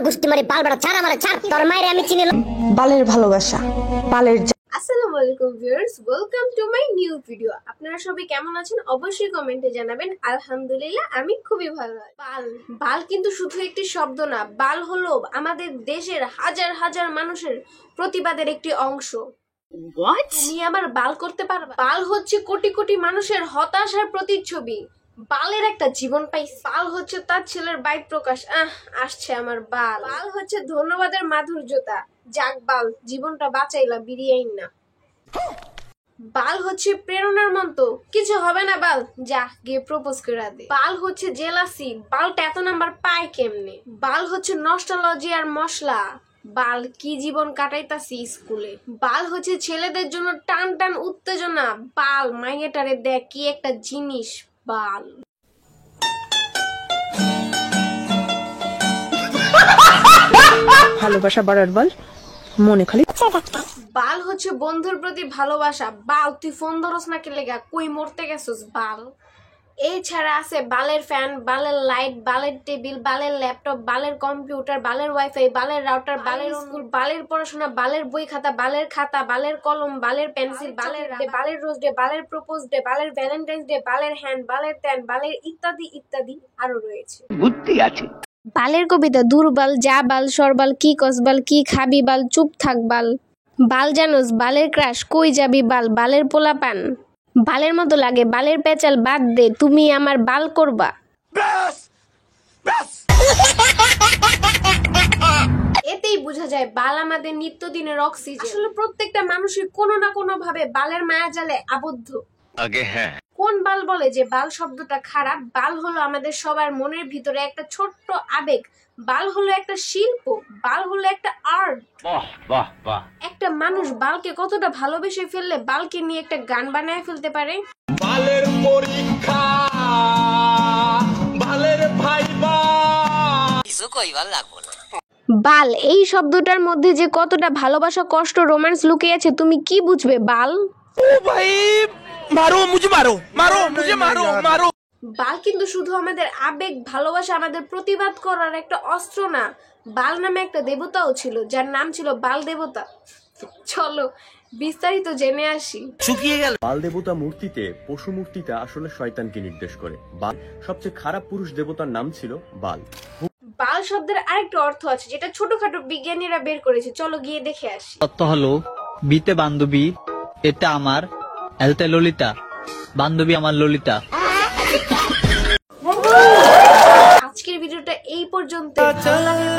গুষ্টি মারি বাল বড় ছাড় আমারে ছাড় তোর মায়ের আমি চিনি বালের ভালোবাসা বালের আসসালামু আলাইকুম viewers, welcome to my new video. আপনারা সবাই কেমন আছেন অবশ্যই কমেন্টে জানাবেন। আলহামদুলিল্লাহ আমি খুবই ভালো আছি। বাল বাল কিন্তু শুধু একটি শব্দ না, বাল হলো আমাদের দেশের হাজার হাজার মানুষের প্রতিবাদের একটি অংশ। তুমি আবার বাল করতে পারবা? বাল হচ্ছে কোটি কোটি মানুষের হতাশার প্রতিচ্ছবি। বালের একটা জীবন পাইছি। বাল হচ্ছে তার ছেলের বাইক প্রকাশ। আসছে আমার বাল। বাল হচ্ছে ধন্যবাদের মাধুর্যতা। যাক বাল, জীবনটা বাঁচাইলা, বিরিয়াইন না। বাল হচ্ছে প্রেরণার মন্ত্র, কিছু হবে না বাল, যা গিয়ে প্রপোজ করে দে। বাল হচ্ছে জেলাসি, বালটা এত নাম্বার পায় কেমনে। বাল হচ্ছে নস্টালজি আর মশলা, বাল কি জীবন কাটাইতাছি স্কুলে। বাল হচ্ছে ছেলেদের জন্য টান টান উত্তেজনা, বাল মাইয়াটারে দেখ কি একটা জিনিস। বাল ভালোবাসা বাড়ার বল মনে খালি। বাল হচ্ছে বন্ধুর প্রতি ভালোবাসা। বাল তুই ফোন ধরস না কে লেগা, কই মরতে গেছস বাল। এছাড়া আছে বালের ফ্যান, বালের লাইট, বালের টেবিল, বালের ল্যাপটপ, বালের কম্পিউটার, বালের ওয়াইফাই, বালের রাউটার, বালের স্কুল, বালের পড়াশোনা, বালের বই খাতা, বালের খাতা, বালের কলম, বালের পেন্সিল, বালের বালের রোজ ডে, বালের প্রপোজ ডে, বালের ভ্যালেন্টাইন্স ডে, বালের হ্যান্ড, বালের ত্যান, বালের ইত্যাদি ইত্যাদি আরো রয়েছে। বুদ্ধি আছে। বালের কবিতা দুর্বাল, যা বাল, সরবাল, কি কসবাল, কি খাবি বাল, চুপ থাক বাল। বাল জানোস, বালের ক্রাশ, কই যাবি বাল, বালের পোলাপান, বালের মতো লাগে, বালের পেঁচাল বাদ দে, তুমি আমার বাল করবা। এতেই বোঝা যায় বাল আমাদের নিত্যদিনের অক্সিজেন। আসলে প্রত্যেকটা মানুষই কোনো না কোনো ভাবে বালের মায়া জালে আবদ্ধ। কোন বাল বলে যে বাল শব্দটা খারাপ? বাল হলো আমাদের সবার মনের ভিতরে একটা ছোট্ট আবেগ। বাল হলো একটা শিল্প, বাল হলো একটা আর্ট। একটা মানুষ বালকে কতটা ভালোবেসে ফেললে বালকে নিয়ে একটা গান বানায় ফেলতে পারে। বালের পরীক্ষা, বালের ভাইবা, কিছু কইবার লাগবো না। বাল এই শব্দটার মধ্যে যে কতটা ভালোবাসা, কষ্ট, রোম্যান্স লুকিয়ে আছে তুমি কি বুঝবে বাল? ও ভাই মারো মুঝে, মারো মারো মুঝে, মারো মারো। বাল কিন্তু শুধু আমাদের আবেগ, ভালোবাসা, আমাদের প্রতিবাদ করার একটা অস্ত্র না। বাল নামে একটা দেবতাও ছিল, যার নাম ছিল বাল দেবতা। চলো বিস্তারিত জেনে আসি। শুকিয়ে গেল। বাল দেবতা মূর্তিতে পশু মূর্তিটা আসলে শয়তানকে নির্দেশ করে। বাল সবচেয়ে খারাপ পুরুষ দেবতার নাম ছিল বাল। বাল শব্দের আরেকটা অর্থ আছে যেটা ছোটখাটো বিজ্ঞানীরা বের করেছে, চলো গিয়ে দেখে আসি। তত্ত্ব হলো বিতে বান্ধবী, এটা আমার, এতে ললিতা, বান্ধবী আমার ললিতা। আজকের ভিডিওটা এই পর্যন্ত। ভালো লাগলে